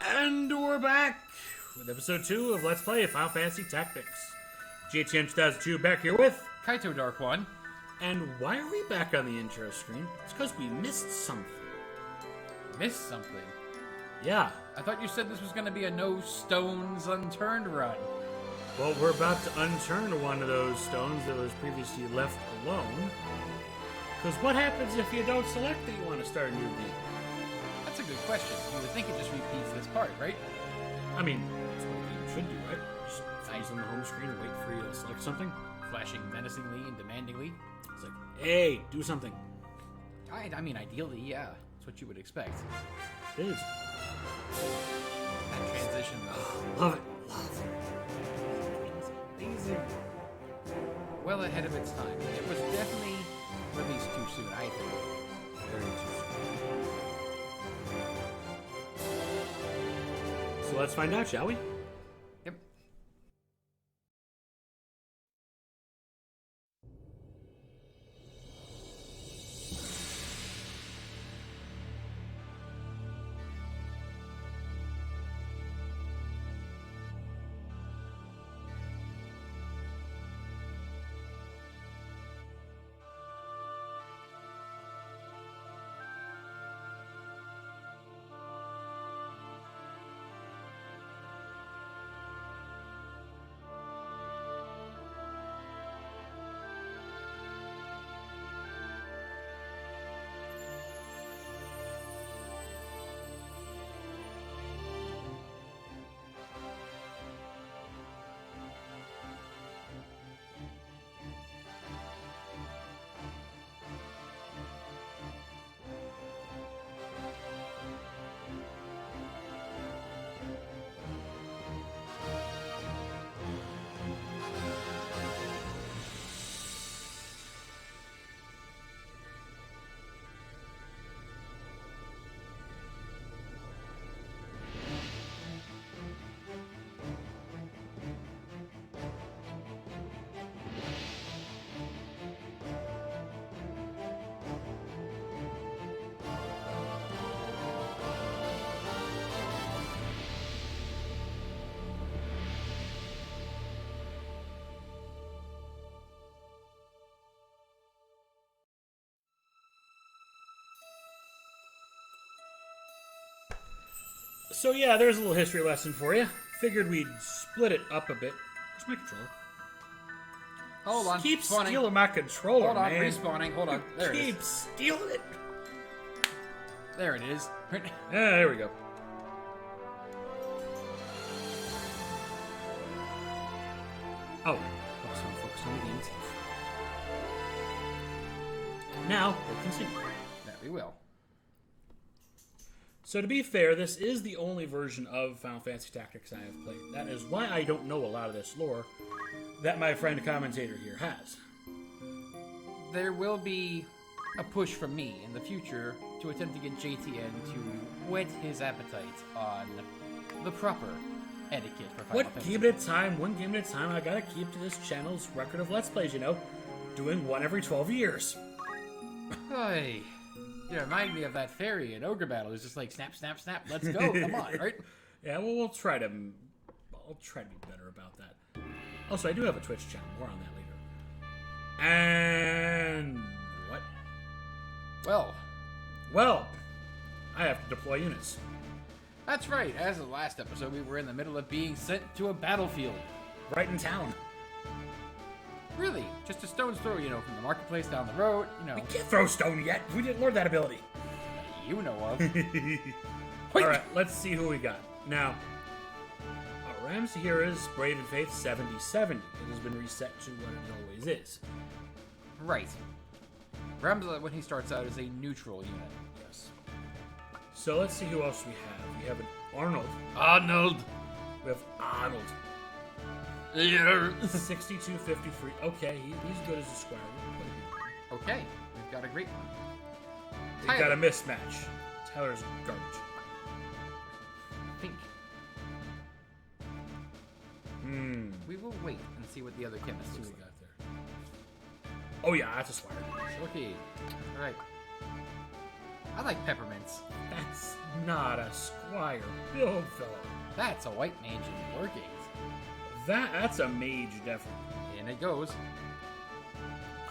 And we're back with episode 2 of Let's Play Final Fantasy Tactics. GTN 2002 back here with Kaito Dark One. And why are we back on the intro screen? It's because we missed something. Missed something? Yeah. I thought you said this was going to be a no stones unturned run. Well, we're about to unturn one of those stones that was previously left alone. Because what happens if you don't select that you want to start a new game? That's a good question. You would think it just repeats this part, right? I mean, that's what a game should do, right? Just freeze on the home screen and wait for you to select something. Flashing menacingly and demandingly. It's like, hey, do something. I mean, ideally, yeah. That's what you would expect. It is. That transition, though. Love it. Love it. Amazing. Well ahead of its time. It was definitely released too soon, I think. Very too soon. So let's find out, shall we? Yep. So yeah, there's a little history lesson for you. Figured we'd split it up a bit. Where's my controller? Hold on. Keep spawning. stealing my controller, Hold on, man. respawning. Hold on. There it is. Keep stealing it. There it is. Yeah, there we go. Oh, focus on the game itself. Now, we'll continue. That we will. So to be fair, this is the only version of Final Fantasy Tactics I have played. That is why I don't know a lot of this lore that my friend commentator here has. There will be a push from me in the future to attempt to get JTN to whet his appetite on the proper etiquette for Final Fantasy. Game at a time, one game at a time. I gotta keep to this channel's record of Let's Plays, you know? Doing one every 12 years. Hey, you remind me of that fairy in Ogre Battle. It's just like, snap, snap, snap, let's go, come on, right? Yeah, well, I'll try to be better about that. Also, I do have a Twitch channel. More on that later. And what? Well, I have to deploy units. That's right. As of the last episode, we were in the middle of being sent to a battlefield. Right in town. Really, just a stone's throw, you know, from the marketplace down the road, you know. We can't throw stone yet. We didn't learn that ability. You know of. Alright, let's see who we got. Now, Ram's here is Brave and Faith 7070. It has been reset to what it always is. Right. Ramza, when he starts out, is a neutral unit. Yes. So let's see who else we have. We have an Arnold. Arnold! We have Arnold. Yeah. 6253. Okay, he's good as a squire. Okay, we've got a great one. We've got a mismatch. Tyler's garbage. Pink. We will wait and see what the other chemists Who we got. got there? Oh yeah, that's a squire. Okay. Alright. I like peppermints. That's not a squire build, though. That's a white mage in workings. That's a mage, definitely. And it goes.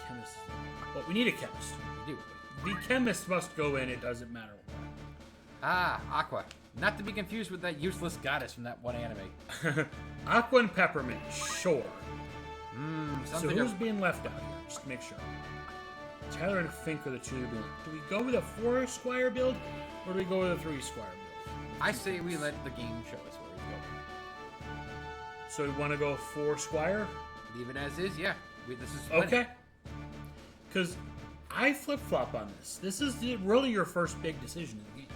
Chemist. Well, we need a chemist. We do. The chemist must go in, it doesn't matter what. Ah, Aqua. Not to be confused with that useless goddess from that one anime. Aqua and peppermint, sure. So Something who's being left out here? Just to make sure. Tyler and Fink are the two. Do we go with a 4 squire build, or do we go with a 3 squire build? I say we let the game show us where we go. So we want to go 4 squire? Leave it as is, yeah. This is plenty. Okay. Because I flip-flop on this. This is really your first big decision in the game.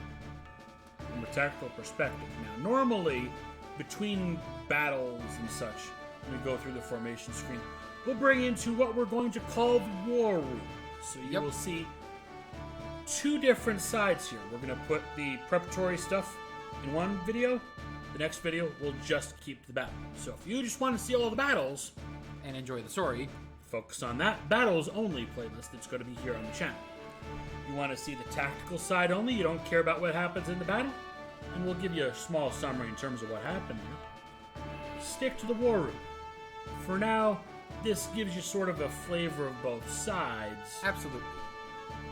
From a tactical perspective. Now, normally, between battles and such, when we go through the formation screen, we'll bring into what we're going to call the war room. So you will see 2 different sides here. We're going to put the preparatory stuff in one video. The next video, we'll just keep the battle. So if you just want to see all the battles and enjoy the story, focus on that battles only playlist that's going to be here on the channel. You want to see the tactical side only, you don't care about what happens in the battle, and we'll give you a small summary in terms of what happened here. Stick to the war room. For now, this gives you sort of a flavor of both sides. absolutely.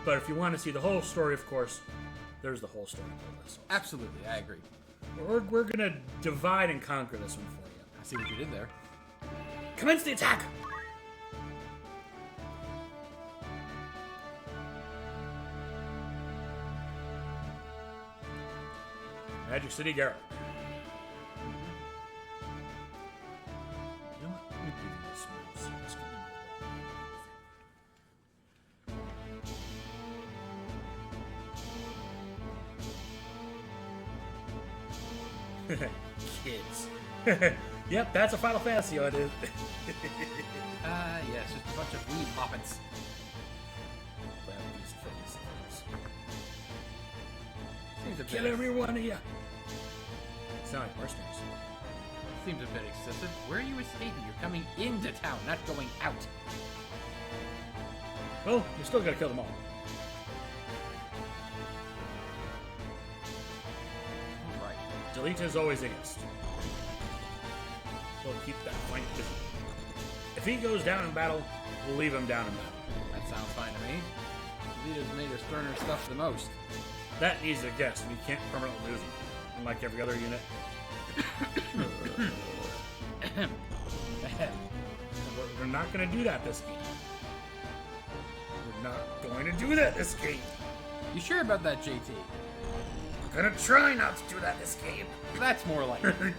But if you want to see the whole story, of course, there's the whole story playlist. Absolutely, I agree. We're going to divide and conquer this one for you. I see what you did there. Commence the attack! Magic City Gariland. You know what? Let me give you this mouse. Let's get in Kids. Yep, that's a Final Fantasy on it. Yes, just a bunch of weed hoppets. Seems a Kill bit, every one of you. It's not like mercenaries. seems a bit excessive. Where are you escaping? You're coming into town, not going out. Well, we still gotta kill them all. Alright. Delete is always against. We'll keep that flank busy. If he goes down in battle, we'll leave him down in battle. That sounds fine to me. Leader's made of sterner stuff the most. That needs a guess. We can't permanently lose him, unlike every other unit. We're not going to do that this game. We're not going to do that this game. You sure about that, JT? We're going to try not to do that this game. That's more like it.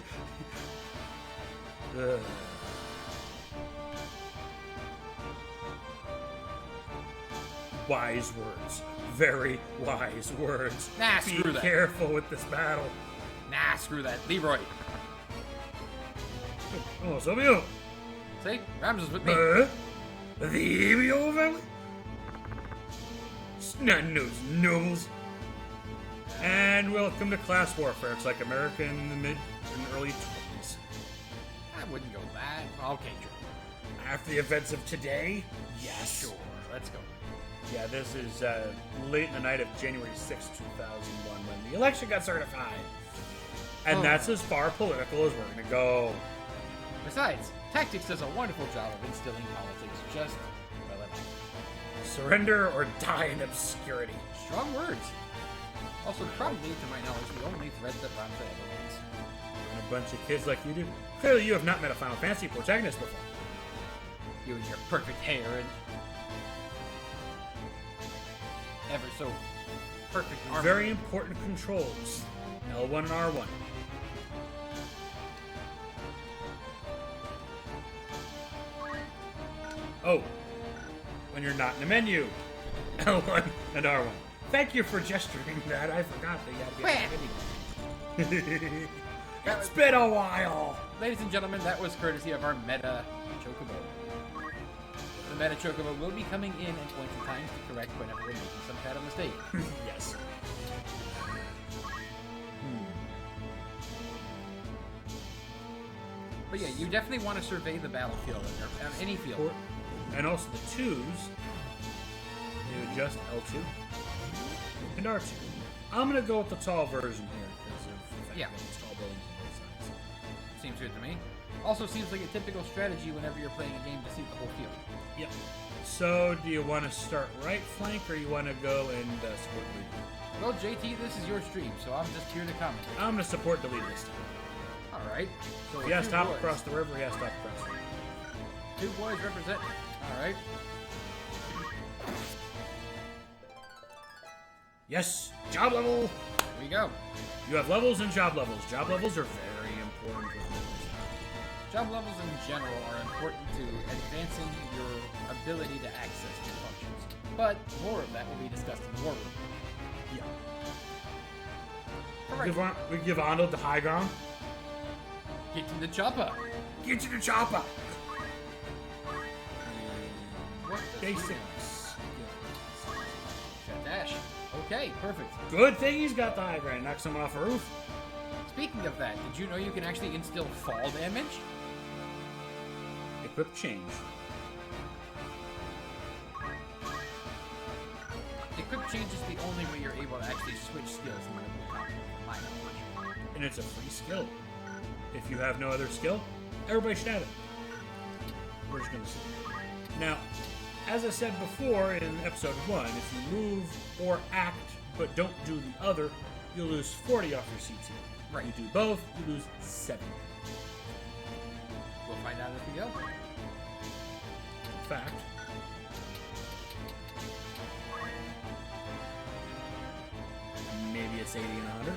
Wise words. Very wise words. Nah, screw Be that. careful with this battle. Nah, screw that. Leroy. Oh, some of you. See? Rams is with me. The Evil family? Snot-nosed nobles. And welcome to class warfare. It's like America in the mid and early 20s. I wouldn't go that. Okay, true. After the events of today? Yes. Sure. Let's go. Yeah, this is late in the night of January 6, 2001, when the election got certified. And that's as far political as we're going to go. Besides, Tactics does a wonderful job of instilling politics just well enough. Surrender or die in obscurity. Strong words. Also, probably, to my knowledge, the only threat that Ramza ever wants. And a bunch of kids like you do. Clearly you have not met a Final Fantasy protagonist before. You and your perfect hair and ever so perfect armor. Very important controls. L1 and R1. Oh, when you're not in the menu. L1 and R1. Thank you for gesturing that. I forgot that you had to get in the menu. It's been a while. Ladies and gentlemen, that was courtesy of our Meta Chocobo. The Meta Chocobo will be coming in at points in time to correct whenever we're making some kind of mistake. Yes. But yeah, you definitely want to survey the battlefield, or any field. And also the twos. You adjust L2. and R2. I'm gonna go with the tall version here because of the fact Yeah. that it's tall buildings on both sides. Seems good to me. Also seems like a typical strategy whenever you're playing a game to see the whole field. Yep. So, do you want to start right flank or you want to go and support the lead? Well, JT, this is your stream, so I'm just here to comment. I'm gonna support the lead this time. All right. So He has two to hop boys. across the river. He has to hop across the river. Two boys represent. All right. Yes. Job level. Here we go. You have levels and job levels. Job levels are very important. Job levels in general are important to advancing your ability to access new functions. But more of that will be discussed in the war room. Yeah. All right. We give Arnold the high ground. Get to the chopper. Get to the chopper. What the Basics. Shot dash. Okay, perfect. Good thing he's got the high ground. Knocks him off a roof. Speaking of that, did you know you can actually instill fall damage? Equip change. Equip change is the only way you're able to actually switch skills in Mortal Kombat, from my knowledge. And it's a free skill. If you have no other skill, everybody should have it. We're just gonna see. Now, as I said before in episode 1, if you move or act but don't do the other, you'll lose 40 off your CT. Right. You do both, you lose 70. We'll find out as we go. In fact, maybe it's 80 and 100. I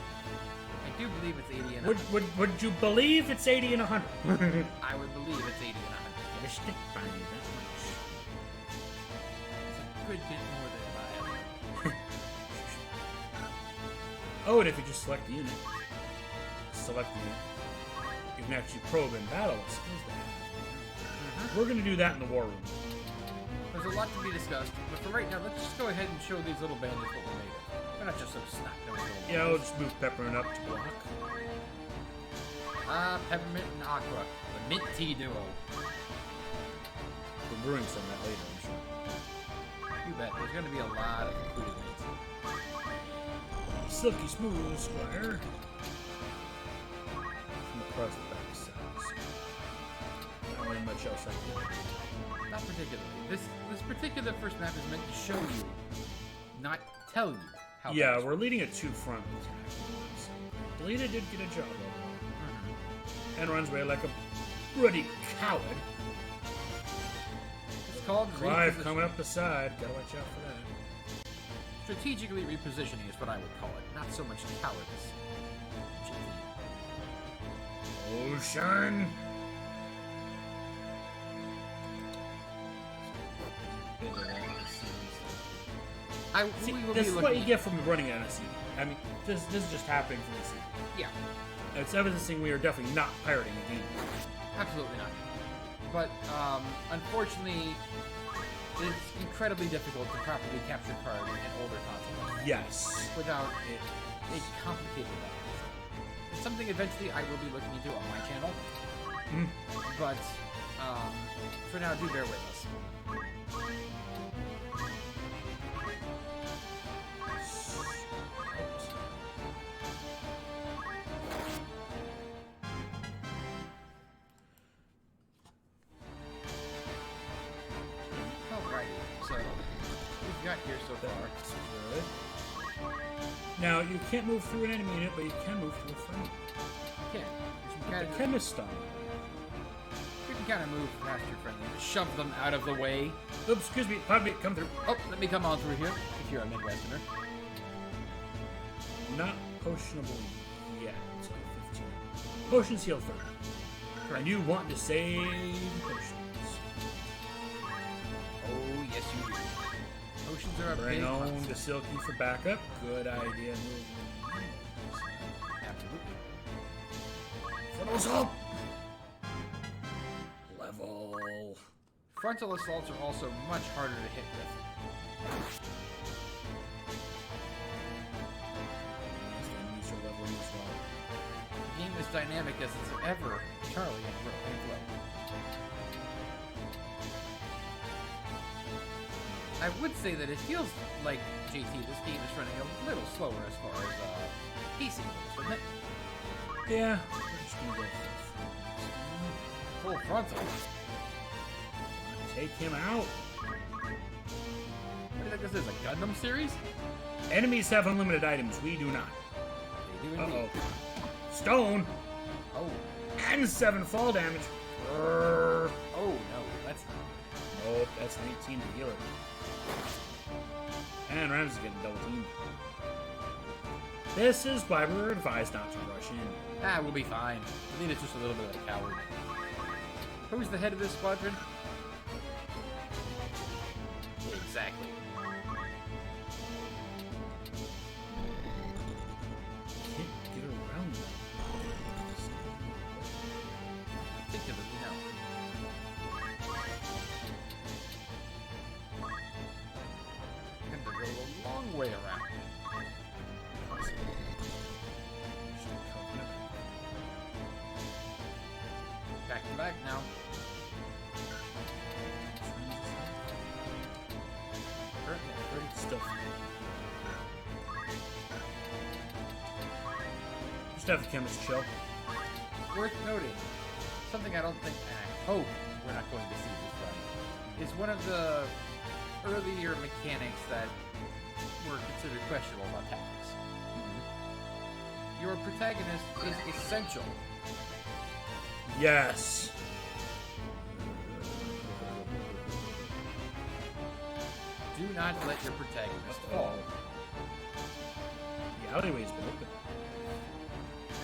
do believe it's 80 and 100. Would you believe it's 80 and 100? I would believe it's 80 and 100. You're stick by me that much. It's a good bit more than I Oh, and if you just select the unit, you can actually probe and battle what skills they have. We're going to do that in the war room. There's a lot to be discussed, but for right now, let's just go ahead and show these little bandits what we're made of. We're not just so snot-nosed little Yeah, we'll just move Peppermint up to block. Peppermint and Aqua, the mint tea duo. We're brewing some of that later, I'm sure. You bet. There's going to be a lot of included mates. Silky smooth, Squire. From across the back side. Not really much else I can do. Not particularly. This particular first map is meant to show you, not tell you how. Yeah, bad it's we're leading a two-front attack. Delita did get a job level. And runs away like a bloody coward. It's called Clive reposition- coming up the side. Gotta watch out for that. Strategically repositioning is what I would call it, not so much cowardice. Ocean! See, We will this be is looking what you at- get from running on a scene. I mean, this is just happening from the scene. Yeah, It's evidencing we are definitely not pirating a game. absolutely not. But unfortunately, it's incredibly difficult to properly capture cards in older consoles Yes. without a complicated mechanism. It's something eventually I will be looking into on my channel. But for now, do bear with us. Alrighty, so we've got here so far. That's good. Now, you can't move through an enemy unit, but you can move through a friendly. Okay, The chemist stun. we can kind of move past your friendly, just shove them out of the way. Oops, excuse me. Pardon me. Come through. Oh, let me come on through here, if you're a Midwesterner. Not potionable yet. Until 15. Potions heal 30. And you want to save potions. Oh, yes you do. Potions are a Bring big on concept. the Silky for backup. Good idea. Absolutely. Frontals up! Level. Frontal assaults are also much harder to hit with. These are leveling as well. The game is dynamic as it's ever, Charlie and Flow. I would say that it feels like, JT, this game is running a little slower as far as pacing goes, doesn't it? Yeah. We're just gonna go Full frontal. take him out. What do you think this is, a Gundam series? Enemies have unlimited items. We do not. They do indeed. Uh-oh. Stone. Oh. And 7 fall damage. Brrr. Oh, no, that's not. Nope, that's 19 to heal it. And Rams is getting double teamed. This is why we were advised not to rush in. Ah, we'll be fine. I think it's just a little bit of a coward. Who's the head of this squadron? Exactly. Can't get around that. Particularly now. And to go a long way around. Back to back now. Currently at 30 Still. Just have the chemist chill. Worth noting, something I don't think, and I hope we're not going to see this run, is one of the earlier mechanics that were considered questionable about tactics. Your protagonist is essential. Yes. Do not let your protagonist fall. The alleyway's been open.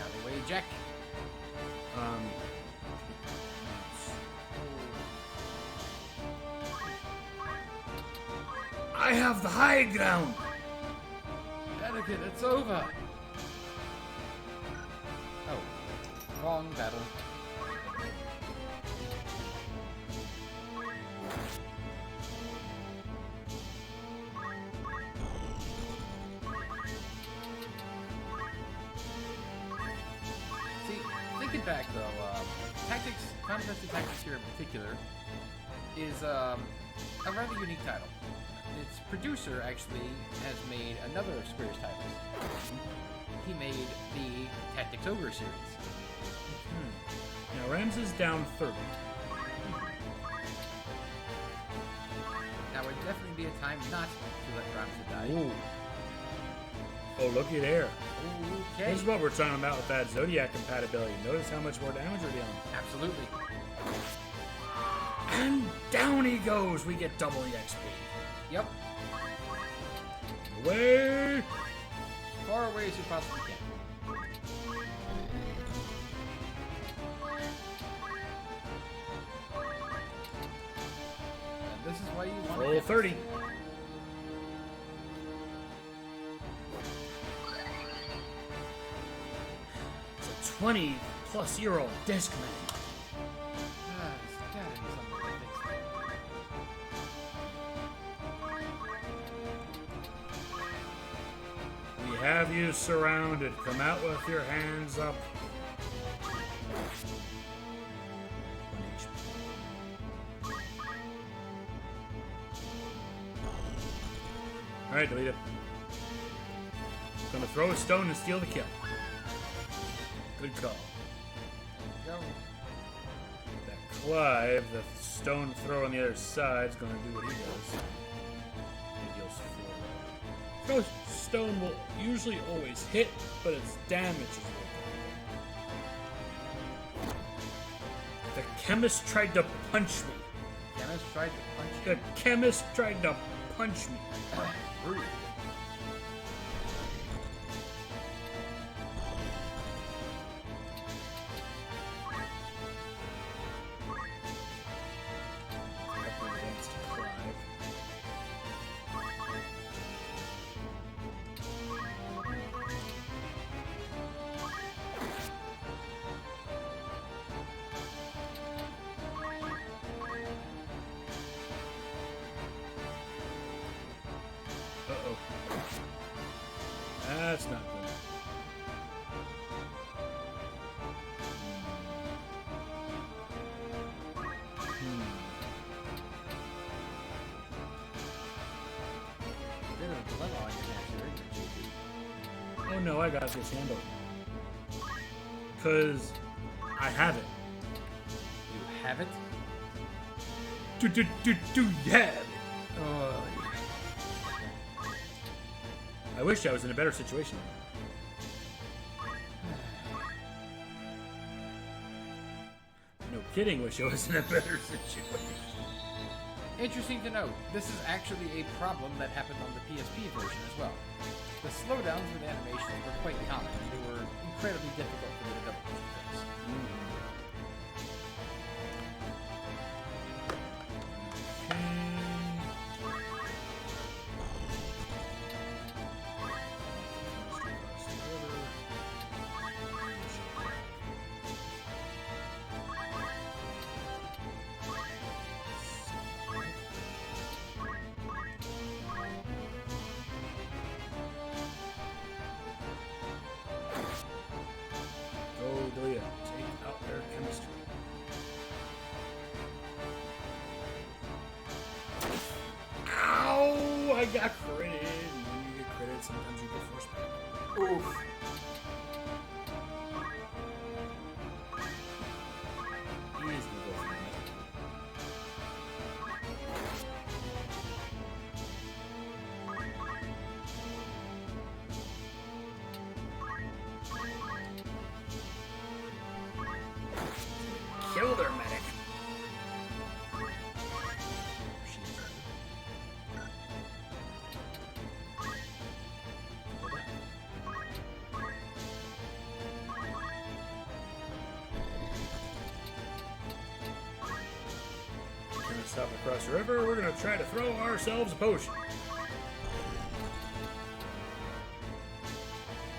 Alleyway Jack. I have the high ground. Anakin, it's over. Oh, wrong battle. See, thinking back though, tactics, Final Fantasy Tactics here in particular, is a rather unique title. Its producer actually has made another of Square's titles. He made the Tactics Ogre series. Now Rams is down 30. Now would definitely be a time not to let Ramsa die. Ooh. Oh, looky there. Okay. This is what we're talking about with that Zodiac compatibility. Notice how much more damage we're dealing. Absolutely. And down he goes. We get double the XP. Yep. Away. As far away as you possibly can. And this is why you want Roll 30. It's a 20+-year-old Discman. There's gotta be something to fix there. We have you surrounded. Come out with your hands up. Alright, delete it. Gonna throw a stone and steal the kill. Good call. Go. That Clive, the stone throw on the other side, is gonna do what he does. He deals 4. Throw stone will usually always hit, but its damage is what. The chemist tried to punch me. Chemist tried to punch The chemist tried to punch me. you. Rude. Up against Clive. Uh-oh. no, I got this handled. Because I have it. You have it? Do you have it? Oh, I wish I was in a better situation. No kidding, wish I was in a better situation. interesting to note, this is actually a problem that happened on the PSP version as well. The slowdowns with animations were quite common, and they were incredibly difficult for the developers to fix. Take out their chemistry. Ow! I got critted. When you get critted, sometimes you get force back. Oof. He is gonna go for that. Kill their medic. We're gonna stop across the river. We're gonna try to throw ourselves a potion.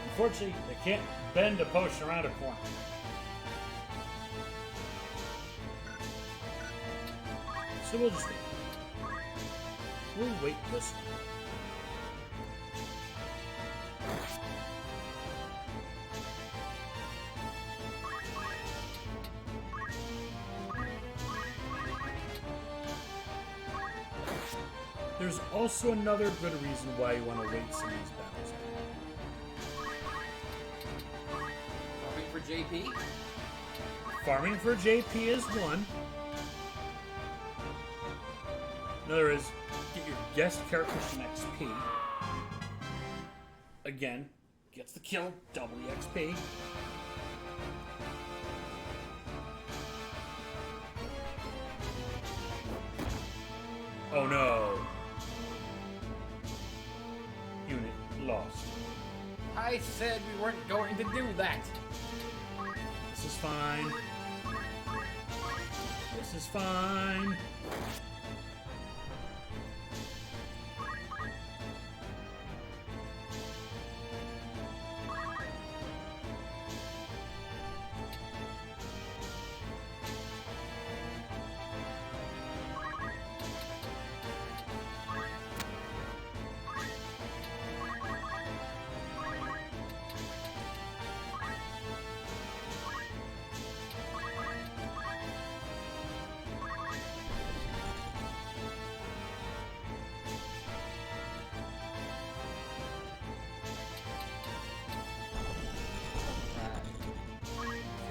Unfortunately, they can't bend a potion around a corner. So we'll just wait. We'll wait this one. There's also another good reason why you want to wait some of these battles. Farming for JP? Farming for JP is one. Another is get your guest character some XP. Again, gets the kill, double the XP. Oh no. Unit lost. I said we weren't going to do that. This is fine. This is fine.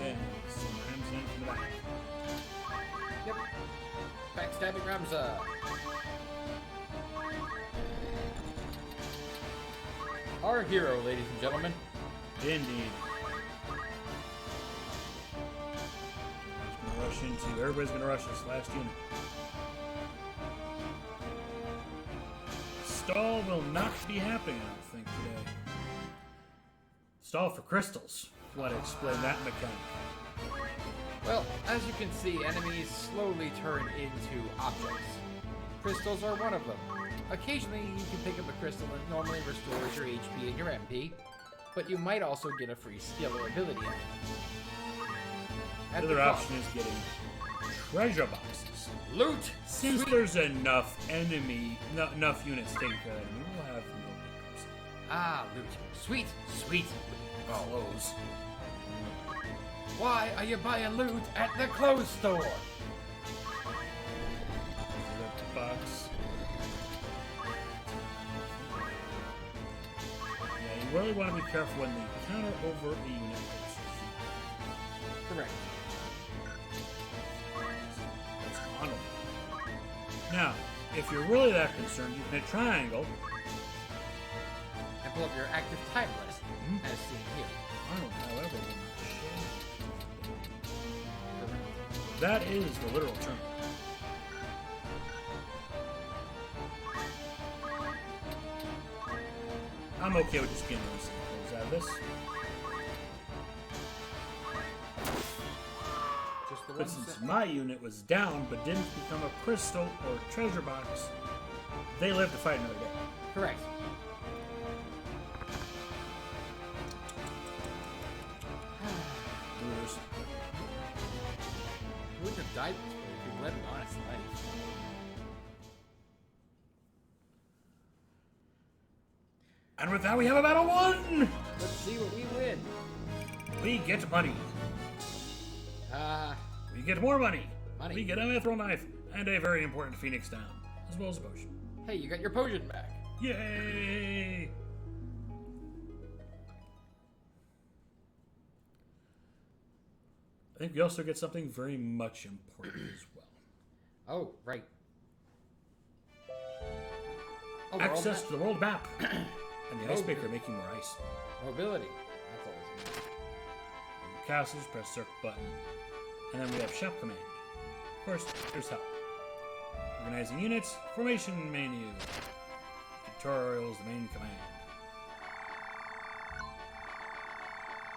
Okay, sometimes in from the back. Yep. Backstabbing Ramza. Our hero, ladies and gentlemen. Indeed. Everybody's gonna rush this last unit. Stall will not be happening, I don't think, today. Stall for crystals. Want to explain that mechanic? Well, as you can see, enemies slowly turn into objects. Crystals are one of them. Occasionally, you can pick up a crystal that normally restores your HP and your MP, but you might also get a free skill or ability out of it. The other option is getting treasure boxes. Loot! Since Sweet. there's enough enough units taking care of the enemy, we'll have no pickups. Ah, loot. Sweet, sweet. Clothes. Why are you buying loot at the clothes store? The box. Yeah, you really want to be careful when they counter over a unit. Correct. That's honorable. Now, if you're really that concerned, you can hit triangle. And pull up your active time list, as seen here. I don't, however, that is the literal term. I'm okay with just getting those things out of this. Just the But one since set. my unit was down but didn't become a crystal or treasure box, they live to fight another day. Correct. Losers. Who wouldn't have died this way if you led an honest life? And with that, we have a battle won! Let's see what we win. We get money. We get more money. Money. We get a mithril knife and a very important phoenix down, as well as a potion. Hey, you got your potion back. Yay! I think we also get something very much important as well. Oh, right. Oh, we're all Access back. to the world map. And the ice maker making more ice. Mobility. That's always good. Castles, press circle button. And then we have shop command. Of course, there's help. Organizing units, formation menu. Tutorials, the main command.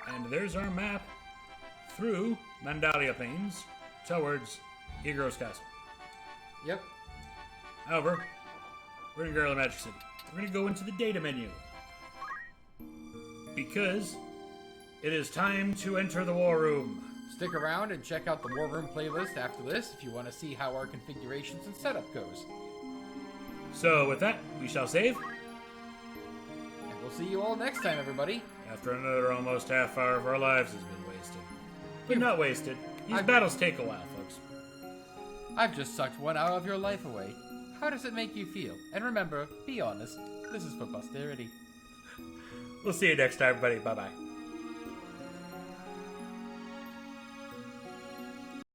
And there's our map through Mandalia Plains towards Eagros Castle. Yep. However, we're in Gariland Magic City. We're going to go into the data menu. Because it is time to enter the war room. Stick around and check out the War Room playlist after this if you want to see how our configurations and setup goes. So with that, we shall save. And we'll see you all next time, everybody. After another almost half hour of our lives has been wasted. But not wasted. These battles take a while, folks. I've just sucked one hour of your life away. How does it make you feel? And remember, be honest. This is for posterity. We'll see you next time, everybody. Bye-bye.